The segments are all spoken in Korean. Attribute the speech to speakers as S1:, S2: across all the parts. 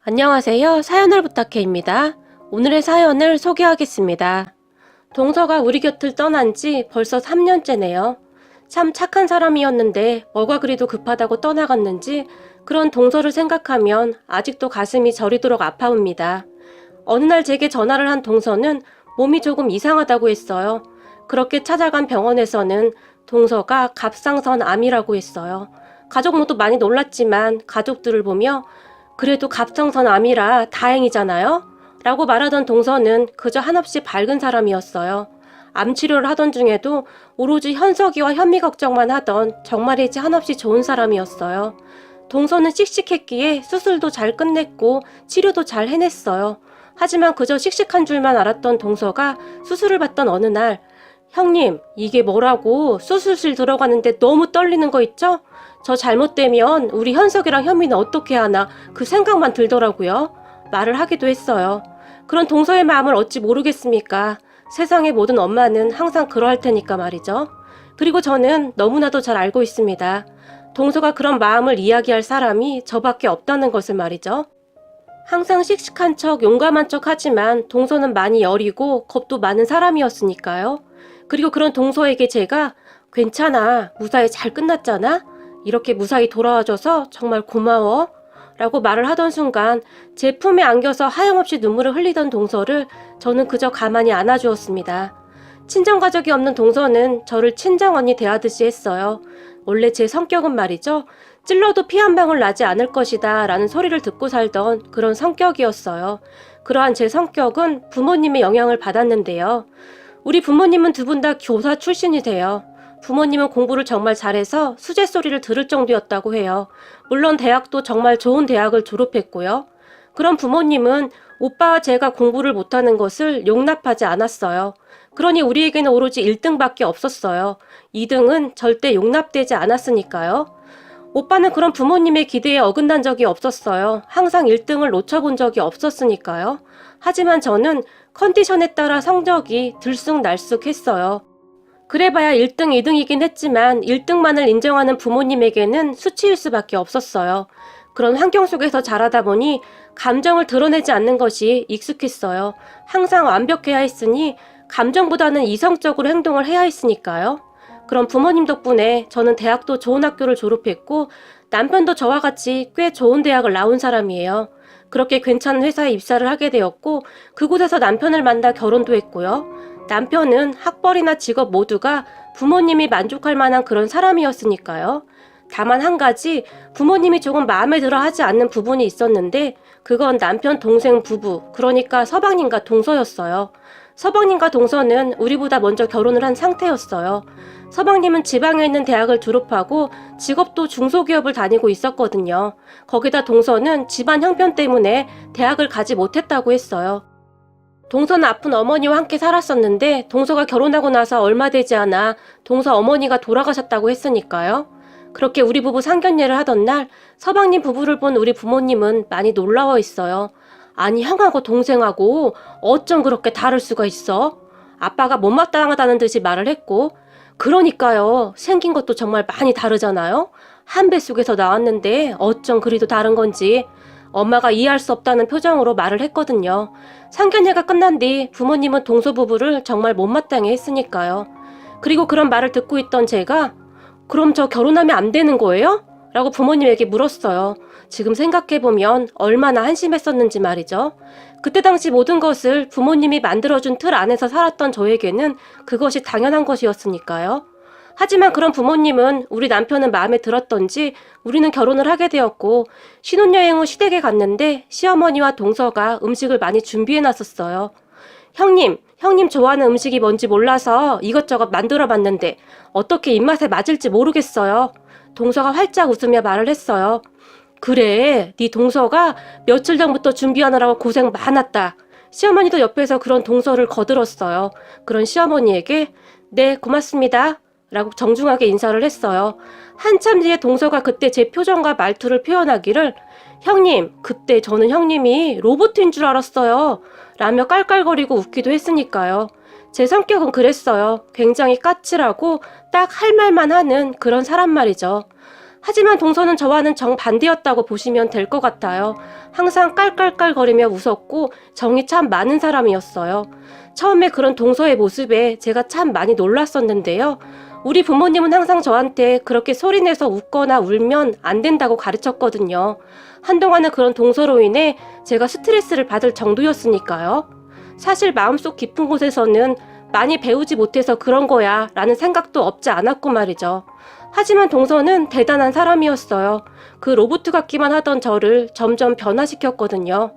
S1: 안녕하세요. 사연을 부탁해입니다. 오늘의 사연을 소개하겠습니다. 동서가 우리 곁을 떠난 지 벌써 3년째네요. 참 착한 사람이었는데 뭐가 그리도 급하다고 떠나갔는지 그런 동서를 생각하면 아직도 가슴이 저리도록 아파옵니다. 어느 날 제게 전화를 한 동서는 몸이 조금 이상하다고 했어요. 그렇게 찾아간 병원에서는 동서가 갑상선 암이라고 했어요. 가족 모두 많이 놀랐지만 가족들을 보며 그래도 갑상선 암이라 다행이잖아요? 라고 말하던 동서는 그저 한없이 밝은 사람이었어요. 암 치료를 하던 중에도 오로지 현석이와 현미 걱정만 하던 정말이지 한없이 좋은 사람이었어요. 동서는 씩씩했기에 수술도 잘 끝냈고 치료도 잘 해냈어요. 하지만 그저 씩씩한 줄만 알았던 동서가 수술을 받던 어느 날 형님, 이게 뭐라고 수술실 들어가는데 너무 떨리는 거 있죠? 저 잘못되면 우리 현석이랑 현미는 어떻게 하나 그 생각만 들더라고요. 말을 하기도 했어요. 그런 동서의 마음을 어찌 모르겠습니까? 세상의 모든 엄마는 항상 그러할 테니까 말이죠. 그리고 저는 너무나도 잘 알고 있습니다. 동서가 그런 마음을 이야기할 사람이 저밖에 없다는 것을 말이죠. 항상 씩씩한 척 용감한 척 하지만 동서는 많이 여리고 겁도 많은 사람이었으니까요. 그리고 그런 동서에게 제가 괜찮아, 무사히 잘 끝났잖아? 이렇게 무사히 돌아와줘서 정말 고마워 라고 말을 하던 순간 제 품에 안겨서 하염없이 눈물을 흘리던 동서를 저는 그저 가만히 안아주었습니다. 친정가족이 없는 동서는 저를 친정언니 대하듯이 했어요. 원래 제 성격은 말이죠. 찔러도 피 한 방울 나지 않을 것이다 라는 소리를 듣고 살던 그런 성격이었어요. 그러한 제 성격은 부모님의 영향을 받았는데요. 우리 부모님은 두 분 다 교사 출신이세요. 부모님은 공부를 정말 잘해서 수제 소리를 들을 정도였다고 해요. 물론 대학도 정말 좋은 대학을 졸업했고요. 그런 부모님은 오빠와 제가 공부를 못하는 것을 용납하지 않았어요. 그러니 우리에게는 오로지 1등밖에 없었어요. 2등은 절대 용납되지 않았으니까요. 오빠는 그런 부모님의 기대에 어긋난 적이 없었어요. 항상 1등을 놓쳐본 적이 없었으니까요. 하지만 저는 컨디션에 따라 성적이 들쑥날쑥했어요. 그래봐야 1등, 2등이긴 했지만 1등만을 인정하는 부모님에게는 수치일 수밖에 없었어요. 그런 환경 속에서 자라다 보니 감정을 드러내지 않는 것이 익숙했어요. 항상 완벽해야 했으니 감정보다는 이성적으로 행동을 해야 했으니까요. 그런 부모님 덕분에 저는 대학도 좋은 학교를 졸업했고 남편도 저와 같이 꽤 좋은 대학을 나온 사람이에요. 그렇게 괜찮은 회사에 입사를 하게 되었고 그곳에서 남편을 만나 결혼도 했고요. 남편은 학벌이나 직업 모두가 부모님이 만족할 만한 그런 사람이었으니까요. 다만 한 가지 부모님이 조금 마음에 들어 하지 않는 부분이 있었는데 그건 남편 동생 부부, 그러니까 서방님과 동서였어요. 서방님과 동서는 우리보다 먼저 결혼을 한 상태였어요. 서방님은 지방에 있는 대학을 졸업하고 직업도 중소기업을 다니고 있었거든요. 거기다 동서는 집안 형편 때문에 대학을 가지 못했다고 했어요. 동서는 아픈 어머니와 함께 살았었는데 동서가 결혼하고 나서 얼마 되지 않아 동서 어머니가 돌아가셨다고 했으니까요. 그렇게 우리 부부 상견례를 하던 날 서방님 부부를 본 우리 부모님은 많이 놀라워 있어요. 아니 형하고 동생하고 어쩜 그렇게 다를 수가 있어? 아빠가 못마땅하다는 듯이 말을 했고 그러니까요. 생긴 것도 정말 많이 다르잖아요. 한 뱃속에서 나왔는데 어쩜 그리도 다른 건지 엄마가 이해할 수 없다는 표정으로 말을 했거든요. 상견례가 끝난 뒤 부모님은 동서 부부를 정말 못마땅해 했으니까요. 그리고 그런 말을 듣고 있던 제가 그럼 저 결혼하면 안 되는 거예요? 라고 부모님에게 물었어요. 지금 생각해보면 얼마나 한심했었는지 말이죠. 그때 당시 모든 것을 부모님이 만들어준 틀 안에서 살았던 저에게는 그것이 당연한 것이었으니까요. 하지만 그런 부모님은 우리 남편은 마음에 들었던지 우리는 결혼을 하게 되었고 신혼여행 후 시댁에 갔는데 시어머니와 동서가 음식을 많이 준비해놨었어요. 형님 좋아하는 음식이 뭔지 몰라서 이것저것 만들어봤는데 어떻게 입맛에 맞을지 모르겠어요. 동서가 활짝 웃으며 말을 했어요. 그래, 네 동서가 며칠 전부터 준비하느라고 고생 많았다. 시어머니도 옆에서 그런 동서를 거들었어요. 그런 시어머니에게 네, 고맙습니다. 라고 정중하게 인사를 했어요. 한참 뒤에 동서가 그때 제 표정과 말투를 표현하기를 형님, 그때 저는 형님이 로봇인 줄 알았어요. 라며 깔깔거리고 웃기도 했으니까요. 제 성격은 그랬어요. 굉장히 까칠하고 딱 할 말만 하는 그런 사람 말이죠. 하지만 동서는 저와는 정반대였다고 보시면 될 것 같아요. 항상 깔깔깔거리며 웃었고 정이 참 많은 사람이었어요. 처음에 그런 동서의 모습에 제가 참 많이 놀랐었는데요. 우리 부모님은 항상 저한테 그렇게 소리내서 웃거나 울면 안 된다고 가르쳤거든요. 한동안은 그런 동서로 인해 제가 스트레스를 받을 정도였으니까요. 사실 마음속 깊은 곳에서는 많이 배우지 못해서 그런 거야 라는 생각도 없지 않았고 말이죠. 하지만 동서는 대단한 사람이었어요. 그 로봇 같기만 하던 저를 점점 변화시켰거든요.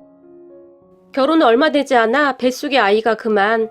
S1: 결혼 얼마 되지 않아 뱃속의 아이가 그만.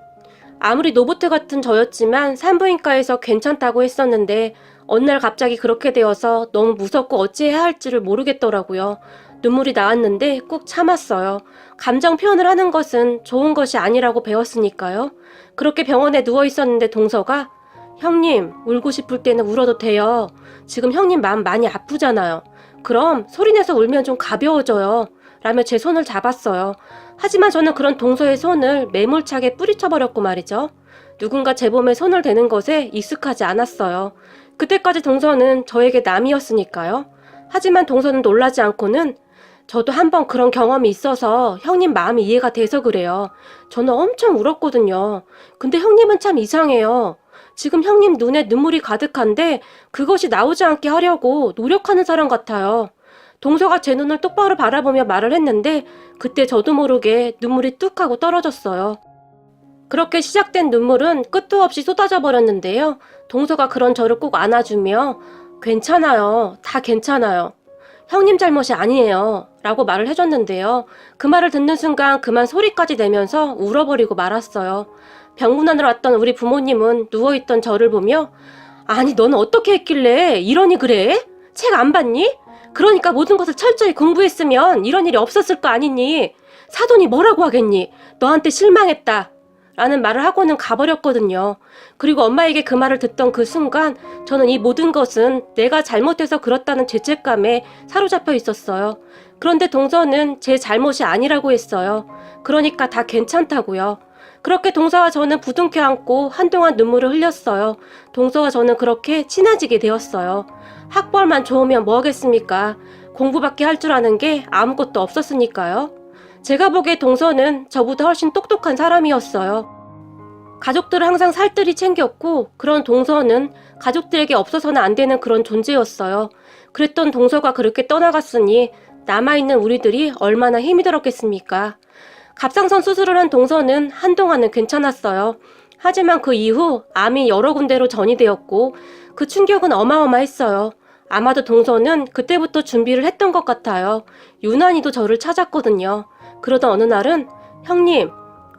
S1: 아무리 로봇 같은 저였지만 산부인과에서 괜찮다고 했었는데 어느 날 갑자기 그렇게 되어서 너무 무섭고 어찌해야 할지를 모르겠더라고요. 눈물이 나왔는데 꾹 참았어요. 감정 표현을 하는 것은 좋은 것이 아니라고 배웠으니까요. 그렇게 병원에 누워 있었는데 동서가 형님, 울고 싶을 때는 울어도 돼요. 지금 형님 마음 많이 아프잖아요. 그럼 소리내서 울면 좀 가벼워져요. 라며 제 손을 잡았어요. 하지만 저는 그런 동서의 손을 매몰차게 뿌리쳐버렸고 말이죠. 누군가 제 몸에 손을 대는 것에 익숙하지 않았어요. 그때까지 동서는 저에게 남이었으니까요. 하지만 동서는 놀라지 않고는 저도 한번 그런 경험이 있어서 형님 마음이 이해가 돼서 그래요. 저는 엄청 울었거든요. 근데 형님은 참 이상해요. 지금 형님 눈에 눈물이 가득한데 그것이 나오지 않게 하려고 노력하는 사람 같아요. 동서가 제 눈을 똑바로 바라보며 말을 했는데 그때 저도 모르게 눈물이 뚝 하고 떨어졌어요. 그렇게 시작된 눈물은 끝도 없이 쏟아져 버렸는데요. 동서가 그런 저를 꼭 안아주며 괜찮아요. 다 괜찮아요. 형님 잘못이 아니에요. 라고 말을 해줬는데요. 그 말을 듣는 순간 그만 소리까지 내면서 울어버리고 말았어요. 병문안으로 왔던 우리 부모님은 누워있던 저를 보며 아니 너는 어떻게 했길래 이러니 그래? 책 안 봤니? 그러니까 모든 것을 철저히 공부했으면 이런 일이 없었을 거 아니니? 사돈이 뭐라고 하겠니? 너한테 실망했다. 라는 말을 하고는 가버렸거든요. 그리고 엄마에게 그 말을 듣던 그 순간 저는 이 모든 것은 내가 잘못해서 그렇다는 죄책감에 사로잡혀 있었어요. 그런데 동서는 제 잘못이 아니라고 했어요. 그러니까 다 괜찮다고요. 그렇게 동서와 저는 부둥켜 안고 한동안 눈물을 흘렸어요. 동서와 저는 그렇게 친해지게 되었어요. 학벌만 좋으면 뭐 하겠습니까? 공부밖에 할 줄 아는 게 아무것도 없었으니까요. 제가 보기에 동서는 저보다 훨씬 똑똑한 사람이었어요. 가족들을 항상 살뜰히 챙겼고 그런 동서는 가족들에게 없어서는 안 되는 그런 존재였어요. 그랬던 동서가 그렇게 떠나갔으니 남아있는 우리들이 얼마나 힘이 들었겠습니까? 갑상선 수술을 한 동서는 한동안은 괜찮았어요. 하지만 그 이후 암이 여러 군데로 전이되었고 그 충격은 어마어마했어요. 아마도 동서는 그때부터 준비를 했던 것 같아요. 유난히도 저를 찾았거든요. 그러던 어느 날은 형님,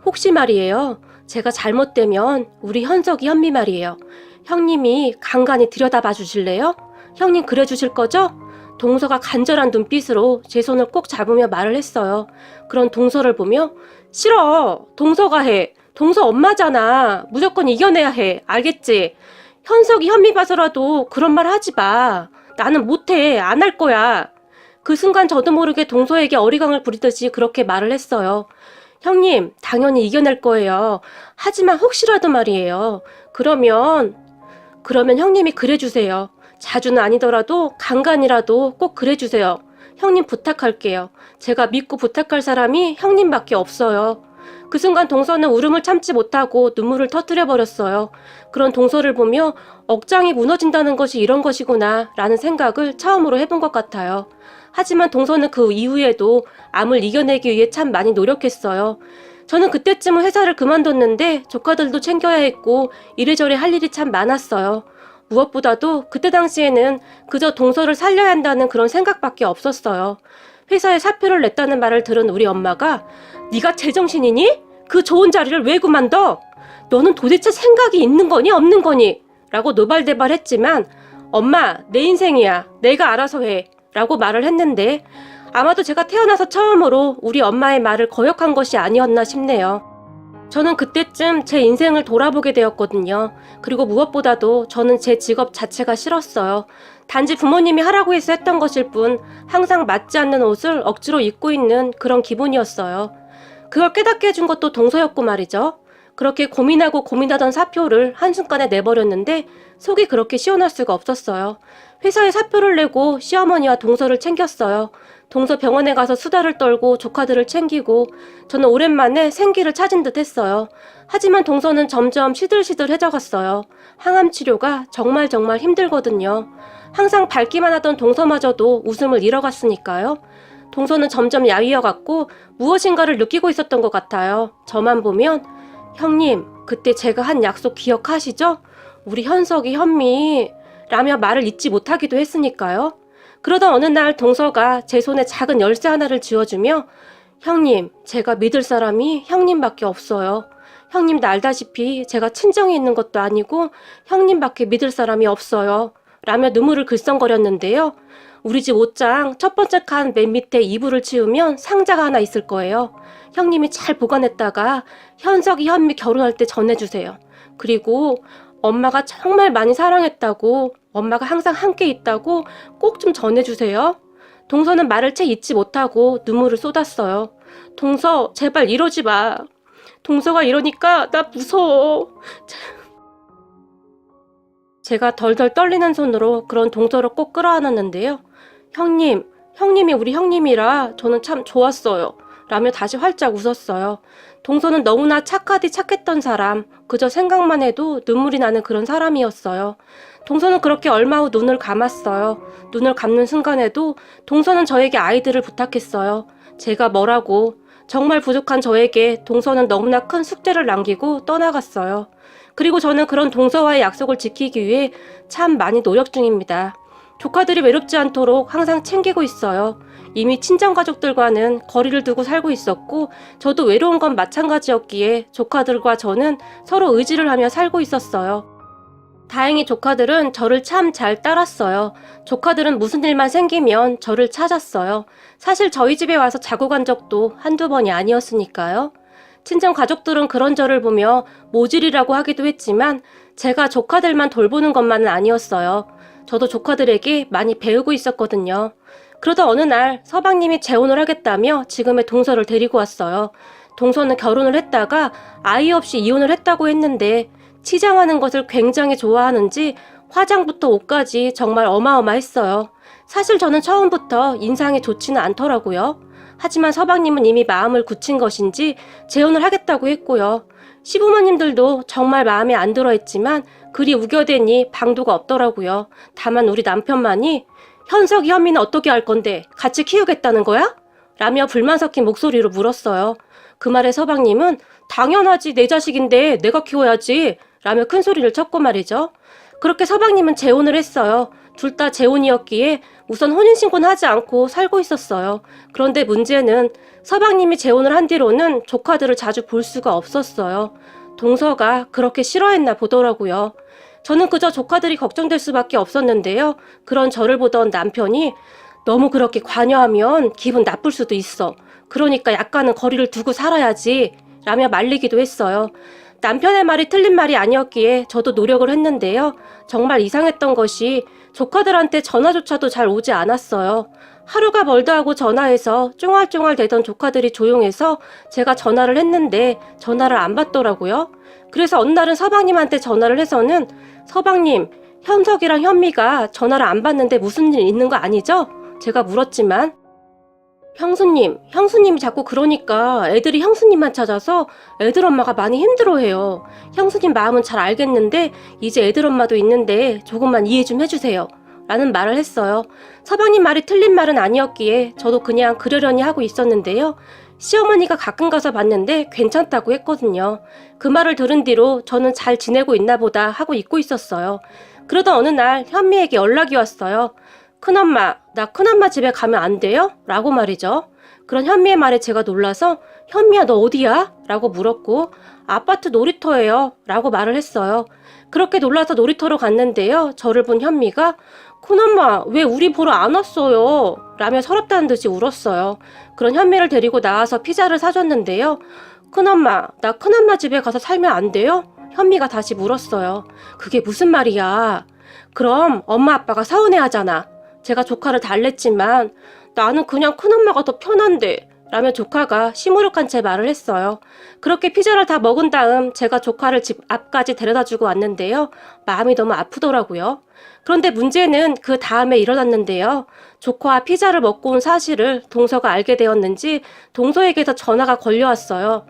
S1: 혹시 말이에요. 제가 잘못되면 우리 현석이 현미 말이에요. 형님이 간간히 들여다봐 주실래요? 형님 그래 주실 거죠? 동서가 간절한 눈빛으로 제 손을 꼭 잡으며 말을 했어요. 그런 동서를 보며 싫어. 동서가 해. 동서 엄마잖아. 무조건 이겨내야 해. 알겠지? 현석이 현미 봐서라도 그런 말 하지 마. 나는 못해. 안 할 거야. 그 순간 저도 모르게 동서에게 어리광을 부리듯이 그렇게 말을 했어요. 형님, 당연히 이겨낼 거예요. 하지만 혹시라도 말이에요. 그러면 형님이 그래주세요. 자주는 아니더라도 간간이라도 꼭 그래주세요. 형님 부탁할게요. 제가 믿고 부탁할 사람이 형님밖에 없어요. 그 순간 동서는 울음을 참지 못하고 눈물을 터뜨려버렸어요. 그런 동서를 보며 억장이 무너진다는 것이 이런 것이구나 라는 생각을 처음으로 해본 것 같아요. 하지만 동서는 그 이후에도 암을 이겨내기 위해 참 많이 노력했어요. 저는 그때쯤은 회사를 그만뒀는데 조카들도 챙겨야 했고 이래저래 할 일이 참 많았어요. 무엇보다도 그때 당시에는 그저 동서를 살려야 한다는 그런 생각밖에 없었어요. 회사에 사표를 냈다는 말을 들은 우리 엄마가 네가 제정신이니? 그 좋은 자리를 왜 그만둬? 너는 도대체 생각이 있는 거니 없는 거니? 라고 노발대발했지만 엄마 내 인생이야. 내가 알아서 해. 라고 말을 했는데 아마도 제가 태어나서 처음으로 우리 엄마의 말을 거역한 것이 아니었나 싶네요. 저는 그때쯤 제 인생을 돌아보게 되었거든요. 그리고 무엇보다도 저는 제 직업 자체가 싫었어요. 단지 부모님이 하라고 해서 했던 것일 뿐 항상 맞지 않는 옷을 억지로 입고 있는 그런 기분이었어요. 그걸 깨닫게 해준 것도 동서였고 말이죠. 그렇게 고민하고 고민하던 사표를 한순간에 내버렸는데 속이 그렇게 시원할 수가 없었어요. 회사에 사표를 내고 시어머니와 동서를 챙겼어요. 동서 병원에 가서 수다를 떨고 조카들을 챙기고 저는 오랜만에 생기를 찾은 듯 했어요. 하지만 동서는 점점 시들시들해져 갔어요. 항암 치료가 정말 힘들거든요. 항상 밝기만 하던 동서마저도 웃음을 잃어갔으니까요. 동서는 점점 야위어갔고 무엇인가를 느끼고 있었던 것 같아요. 저만 보면 형님, 그때 제가 한 약속 기억하시죠? 우리 현석이 현미 라며 말을 잊지 못하기도 했으니까요. 그러던 어느 날 동서가 제 손에 작은 열쇠 하나를 쥐어주며 형님, 제가 믿을 사람이 형님밖에 없어요. 형님도 알다시피 제가 친정에 있는 것도 아니고 형님밖에 믿을 사람이 없어요. 라며 눈물을 글썽거렸는데요. 우리 집 옷장 첫 번째 칸 맨 밑에 이불을 치우면 상자가 하나 있을 거예요. 형님이 잘 보관했다가 현석이 현미 결혼할 때 전해주세요. 그리고 엄마가 정말 많이 사랑했다고, 엄마가 항상 함께 있다고 꼭 좀 전해주세요. 동서는 말을 채 잊지 못하고 눈물을 쏟았어요. 동서, 제발 이러지 마. 동서가 이러니까 나 무서워. 제가 덜덜 떨리는 손으로 그런 동서를 꼭 끌어안았는데요. 형님이 우리 형님이라 저는 참 좋았어요. 라며 다시 활짝 웃었어요. 동서는 너무나 착했던 사람, 그저 생각만 해도 눈물이 나는 그런 사람이었어요. 동서는 그렇게 얼마 후 눈을 감았어요. 눈을 감는 순간에도 동서는 저에게 아이들을 부탁했어요. 제가 뭐라고, 정말 부족한 저에게 동서는 너무나 큰 숙제를 남기고 떠나갔어요. 그리고 저는 그런 동서와의 약속을 지키기 위해 참 많이 노력 중입니다. 조카들이 외롭지 않도록 항상 챙기고 있어요. 이미 친정가족들과는 거리를 두고 살고 있었고 저도 외로운 건 마찬가지였기에 조카들과 저는 서로 의지를 하며 살고 있었어요. 다행히 조카들은 저를 참 잘 따랐어요. 조카들은 무슨 일만 생기면 저를 찾았어요. 사실 저희 집에 와서 자고 간 적도 한두 번이 아니었으니까요. 친정 가족들은 그런 저를 보며 모질이라고 하기도 했지만 제가 조카들만 돌보는 것만은 아니었어요. 저도 조카들에게 많이 배우고 있었거든요. 그러다 어느 날 서방님이 재혼을 하겠다며 지금의 동서를 데리고 왔어요. 동서는 결혼을 했다가 아이 없이 이혼을 했다고 했는데 치장하는 것을 굉장히 좋아하는지 화장부터 옷까지 정말 어마어마했어요. 사실 저는 처음부터 인상이 좋지는 않더라고요. 하지만 서방님은 이미 마음을 굳힌 것인지 재혼을 하겠다고 했고요. 시부모님들도 정말 마음에 안 들어 했지만 그리 우겨대니 방도가 없더라고요. 다만 우리 남편만이 현석이 현미는 어떻게 할 건데 같이 키우겠다는 거야? 라며 불만 섞인 목소리로 물었어요. 그 말에 서방님은 당연하지, 내 자식인데 내가 키워야지 라며 큰 소리를 쳤고 말이죠. 그렇게 서방님은 재혼을 했어요. 둘 다 재혼이었기에 우선 혼인신고는 하지 않고 살고 있었어요. 그런데 문제는 서방님이 재혼을 한 뒤로는 조카들을 자주 볼 수가 없었어요. 동서가 그렇게 싫어했나 보더라고요. 저는 그저 조카들이 걱정될 수밖에 없었는데요. 그런 저를 보던 남편이 너무 그렇게 관여하면 기분 나쁠 수도 있어. 그러니까 약간은 거리를 두고 살아야지 라며 말리기도 했어요. 남편의 말이 틀린 말이 아니었기에 저도 노력을 했는데요. 정말 이상했던 것이 조카들한테 전화조차도 잘 오지 않았어요. 하루가 멀다 하고 전화해서 쫑알쫑알 대던 조카들이 조용해서 제가 전화를 했는데 전화를 안 받더라고요. 그래서 어느 날은 서방님한테 전화를 해서는 서방님, 현석이랑 현미가 전화를 안 받는데 무슨 일 있는 거 아니죠? 제가 물었지만 형수님이 자꾸 그러니까 애들이 형수님만 찾아서 애들 엄마가 많이 힘들어해요. 형수님 마음은 잘 알겠는데 이제 애들 엄마도 있는데 조금만 이해 좀 해주세요. 라는 말을 했어요. 서방님 말이 틀린 말은 아니었기에 저도 그냥 그러려니 하고 있었는데요. 시어머니가 가끔 가서 봤는데 괜찮다고 했거든요. 그 말을 들은 뒤로 저는 잘 지내고 있나 보다 하고 잊고 있었어요. 그러던 어느 날 현미에게 연락이 왔어요. 큰엄마, 나 큰엄마 집에 가면 안 돼요? 라고 말이죠. 그런 현미의 말에 제가 놀라서 현미야 너 어디야? 라고 물었고 아파트 놀이터예요 라고 말을 했어요. 그렇게 놀라서 놀이터로 갔는데요. 저를 본 현미가 큰엄마 왜 우리 보러 안 왔어요? 라며 서럽다는 듯이 울었어요. 그런 현미를 데리고 나와서 피자를 사줬는데요. 큰엄마, 나 큰엄마 집에 가서 살면 안 돼요? 현미가 다시 물었어요. 그게 무슨 말이야? 그럼 엄마 아빠가 서운해하잖아. 제가 조카를 달랬지만 나는 그냥 큰엄마가 더 편한데 라며 조카가 시무룩한 채 말을 했어요. 그렇게 피자를 다 먹은 다음 제가 조카를 집 앞까지 데려다주고 왔는데요. 마음이 너무 아프더라고요. 그런데 문제는 그 다음에 일어났는데요. 조카와 피자를 먹고 온 사실을 동서가 알게 되었는지 동서에게서 전화가 걸려왔어요.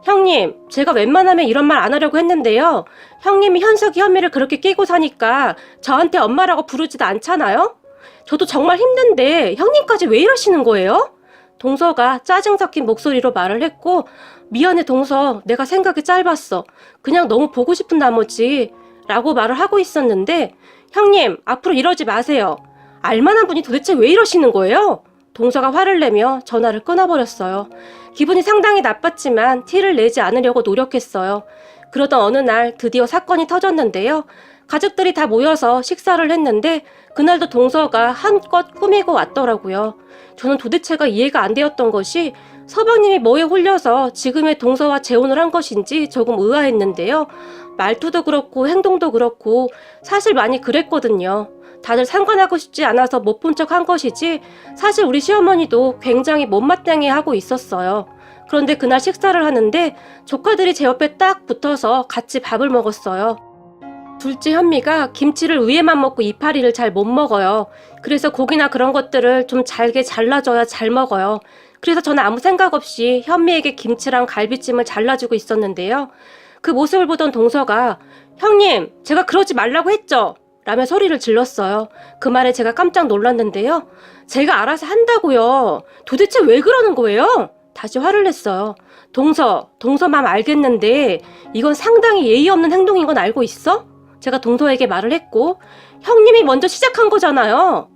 S1: 형님, 제가 웬만하면 이런 말 안 하려고 했는데요. 형님이 현석이 현미를 그렇게 끼고 사니까 저한테 엄마라고 부르지도 않잖아요? 저도 정말 힘든데 형님까지 왜 이러시는 거예요? 동서가 짜증 섞인 목소리로 말을 했고, 미안해 동서, 내가 생각이 짧았어. 그냥 너무 보고 싶은 나머지 라고 말을 하고 있었는데, 형님, 앞으로 이러지 마세요. 알만한 분이 도대체 왜 이러시는 거예요? 동서가 화를 내며 전화를 끊어버렸어요. 기분이 상당히 나빴지만 티를 내지 않으려고 노력했어요. 그러던 어느 날 드디어 사건이 터졌는데요. 가족들이 다 모여서 식사를 했는데 그날도 동서가 한껏 꾸미고 왔더라고요. 저는 도대체가 이해가 안 되었던 것이 서방님이 뭐에 홀려서 지금의 동서와 재혼을 한 것인지 조금 의아했는데요. 말투도 그렇고 행동도 그렇고 사실 많이 그랬거든요. 다들 상관하고 싶지 않아서 못 본 척 한 것이지 사실 우리 시어머니도 굉장히 못마땅해 하고 있었어요. 그런데 그날 식사를 하는데 조카들이 제 옆에 딱 붙어서 같이 밥을 먹었어요. 둘째 현미가 김치를 위에만 먹고 이파리를 잘 못 먹어요. 그래서 고기나 그런 것들을 좀 잘게 잘라줘야 잘 먹어요. 그래서 저는 아무 생각 없이 현미에게 김치랑 갈비찜을 잘라주고 있었는데요. 그 모습을 보던 동서가 형님, 제가 그러지 말라고 했죠? 라며 소리를 질렀어요. 그 말에 제가 깜짝 놀랐는데요. 제가 알아서 한다고요. 도대체 왜 그러는 거예요? 다시 화를 냈어요. 동서 맘 알겠는데 이건 상당히 예의 없는 행동인 건 알고 있어? 제가 동서에게 말을 했고, 형님이 먼저 시작한 거잖아요.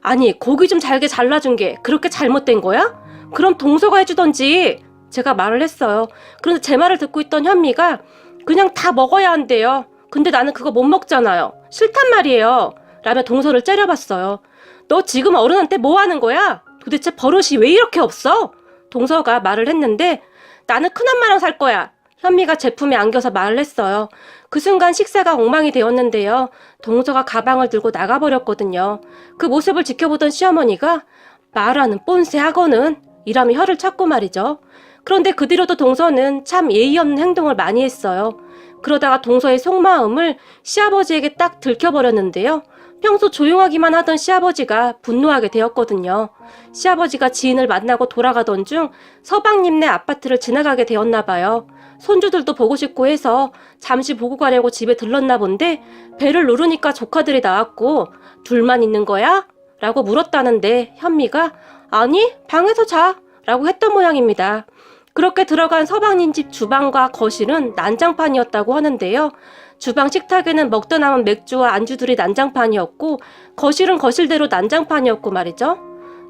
S1: 아니, 고기 좀 잘게 잘라준 게 그렇게 잘못된 거야? 그럼 동서가 해주던지. 제가 말을 했어요. 그런데 제 말을 듣고 있던 현미가 그냥 다 먹어야 한대요. 근데 나는 그거 못 먹잖아요. 싫단 말이에요. 라며 동서를 째려봤어요. 너 지금 어른한테 뭐 하는 거야? 도대체 버릇이 왜 이렇게 없어? 동서가 말을 했는데 나는 큰엄마랑 살 거야. 현미가 제품에 안겨서 말을 했어요. 그 순간 식사가 엉망이 되었는데요. 동서가 가방을 들고 나가버렸거든요. 그 모습을 지켜보던 시어머니가 말하는 뽐새 하고는 이라며 혀를 찾고 말이죠. 그런데 그 뒤로도 동서는 참 예의 없는 행동을 많이 했어요. 그러다가 동서의 속마음을 시아버지에게 딱 들켜버렸는데요. 평소 조용하기만 하던 시아버지가 분노하게 되었거든요. 시아버지가 지인을 만나고 돌아가던 중 서방님네 아파트를 지나가게 되었나 봐요. 손주들도 보고 싶고 해서 잠시 보고 가려고 집에 들렀나 본데 배를 누르니까 조카들이 나왔고 둘만 있는 거야? 라고 물었다는데 현미가 아니 방에서 자 라고 했던 모양입니다. 그렇게 들어간 서방님 집 주방과 거실은 난장판이었다고 하는데요. 주방 식탁에는 먹다 남은 맥주와 안주들이 난장판이었고 거실은 거실대로 난장판이었고 말이죠.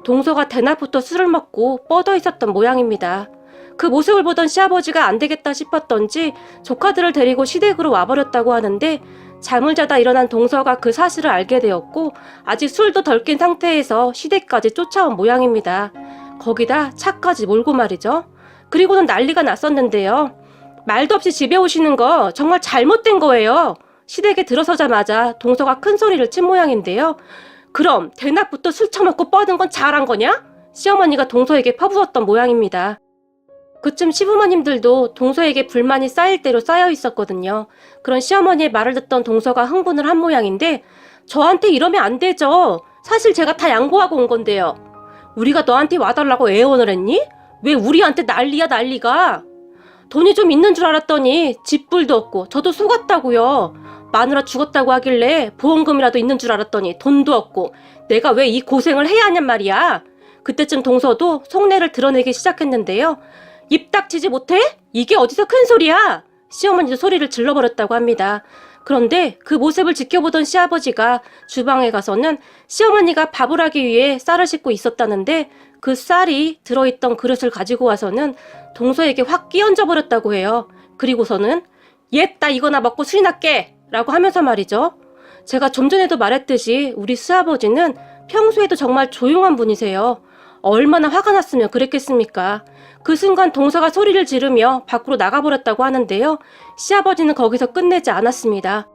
S1: 동서가 대낮부터 술을 먹고 뻗어 있었던 모양입니다. 그 모습을 보던 시아버지가 안 되겠다 싶었던지 조카들을 데리고 시댁으로 와버렸다고 하는데 잠을 자다 일어난 동서가 그 사실을 알게 되었고 아직 술도 덜 깬 상태에서 시댁까지 쫓아온 모양입니다. 거기다 차까지 몰고 말이죠. 그리고는 난리가 났었는데요. 말도 없이 집에 오시는 거 정말 잘못된 거예요. 시댁에 들어서자마자 동서가 큰 소리를 친 모양인데요. 그럼 대낮부터 술 처먹고 뻗은 건 잘한 거냐? 시어머니가 동서에게 퍼부었던 모양입니다. 그쯤 시부모님들도 동서에게 불만이 쌓일 대로 쌓여 있었거든요. 그런 시어머니의 말을 듣던 동서가 흥분을 한 모양인데 저한테 이러면 안 되죠. 사실 제가 다 양보하고 온 건데요. 우리가 너한테 와달라고 애원을 했니? 왜 우리한테 난리야 난리가? 돈이 좀 있는 줄 알았더니 집불도 없고 저도 속았다고요. 마누라 죽었다고 하길래 보험금이라도 있는 줄 알았더니 돈도 없고 내가 왜 이 고생을 해야 하냔 말이야. 그때쯤 동서도 속내를 드러내기 시작했는데요. 입 닥치지 못해? 이게 어디서 큰 소리야? 시어머니도 소리를 질러버렸다고 합니다. 그런데 그 모습을 지켜보던 시아버지가 주방에 가서는 시어머니가 밥을 하기 위해 쌀을 씻고 있었다는데 그 쌀이 들어있던 그릇을 가지고 와서는 동서에게 확 끼얹어 버렸다고 해요. 그리고서는 옛다 이거나 먹고 술이나 깨! 라고 하면서 말이죠. 제가 좀 전에도 말했듯이 우리 시아버지는 평소에도 정말 조용한 분이세요. 얼마나 화가 났으면 그랬겠습니까? 그 순간 동서가 소리를 지르며 밖으로 나가버렸다고 하는데요. 시아버지는 거기서 끝내지 않았습니다.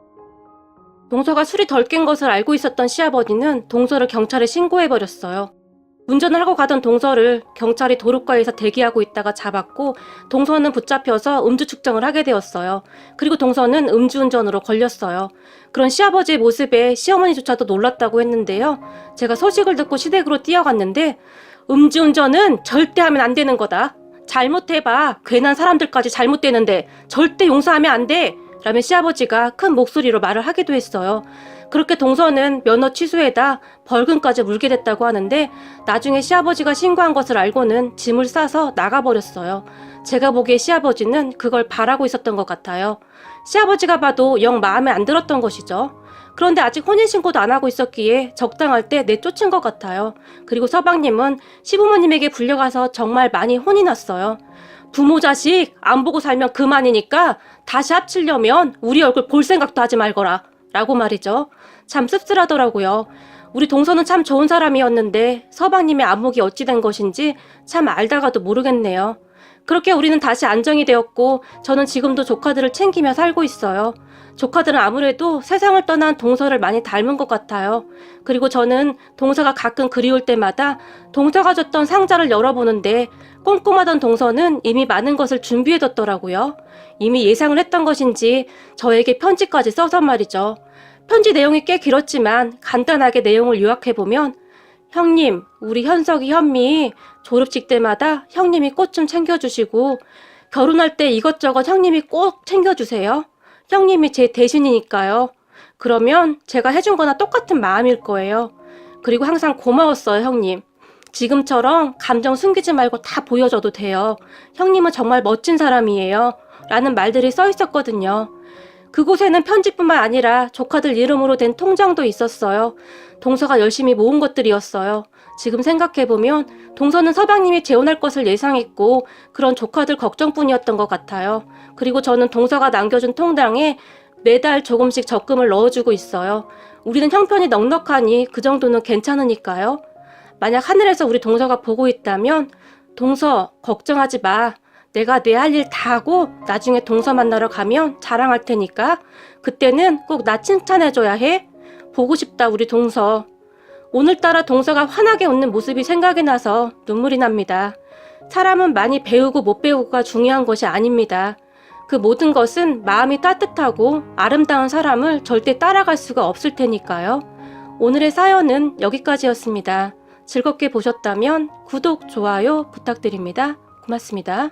S1: 동서가 술이 덜 깬 것을 알고 있었던 시아버지는 동서를 경찰에 신고해버렸어요. 운전을 하고 가던 동서를 경찰이 도로가에서 대기하고 있다가 잡았고 동서는 붙잡혀서 음주 측정을 하게 되었어요. 그리고 동서는 음주운전으로 걸렸어요. 그런 시아버지의 모습에 시어머니조차도 놀랐다고 했는데요. 제가 소식을 듣고 시댁으로 뛰어갔는데 음주운전은 절대 하면 안 되는 거다. 잘못해봐. 괜한 사람들까지 잘못되는데 절대 용서하면 안 돼. 라며 시아버지가 큰 목소리로 말을 하기도 했어요. 그렇게 동서는 면허 취소에다 벌금까지 물게 됐다고 하는데 나중에 시아버지가 신고한 것을 알고는 짐을 싸서 나가버렸어요. 제가 보기에 시아버지는 그걸 바라고 있었던 것 같아요. 시아버지가 봐도 영 마음에 안 들었던 것이죠. 그런데 아직 혼인신고도 안 하고 있었기에 적당할 때 내쫓은 것 같아요. 그리고 서방님은 시부모님에게 불려가서 정말 많이 혼이 났어요. 부모 자식 안 보고 살면 그만이니까 다시 합치려면 우리 얼굴 볼 생각도 하지 말거라 라고 말이죠. 참 씁쓸하더라고요. 우리 동서는 참 좋은 사람이었는데 서방님의 안목이 어찌 된 것인지 참 알다가도 모르겠네요. 그렇게 우리는 다시 안정이 되었고 저는 지금도 조카들을 챙기며 살고 있어요. 조카들은 아무래도 세상을 떠난 동서를 많이 닮은 것 같아요. 그리고 저는 동서가 가끔 그리울 때마다 동서가 줬던 상자를 열어보는데 꼼꼼하던 동서는 이미 많은 것을 준비해뒀더라고요. 이미 예상을 했던 것인지 저에게 편지까지 써서 말이죠. 편지 내용이 꽤 길었지만 간단하게 내용을 요약해보면 형님, 우리 현석이 현미 졸업식 때마다 형님이 꽃 좀 챙겨주시고 결혼할 때 이것저것 형님이 꼭 챙겨주세요. 형님이 제 대신이니까요. 그러면 제가 해준 거나 똑같은 마음일 거예요. 그리고 항상 고마웠어요, 형님. 지금처럼 감정 숨기지 말고 다 보여줘도 돼요. 형님은 정말 멋진 사람이에요. 라는 말들이 써 있었거든요. 그곳에는 편지뿐만 아니라 조카들 이름으로 된 통장도 있었어요. 동서가 열심히 모은 것들이었어요. 지금 생각해보면 동서는 서방님이 재혼할 것을 예상했고 그런 조카들 걱정뿐이었던 것 같아요. 그리고 저는 동서가 남겨준 통장에 매달 조금씩 적금을 넣어주고 있어요. 우리는 형편이 넉넉하니 그 정도는 괜찮으니까요. 만약 하늘에서 우리 동서가 보고 있다면 동서 걱정하지 마. 내가 내 할 일 다 하고 나중에 동서 만나러 가면 자랑할 테니까 그때는 꼭 나 칭찬해줘야 해. 보고 싶다 우리 동서. 오늘따라 동서가 환하게 웃는 모습이 생각이 나서 눈물이 납니다. 사람은 많이 배우고 못 배우고가 중요한 것이 아닙니다. 그 모든 것은 마음이 따뜻하고 아름다운 사람을 절대 따라갈 수가 없을 테니까요. 오늘의 사연은 여기까지였습니다. 즐겁게 보셨다면 구독, 좋아요 부탁드립니다. 고맙습니다.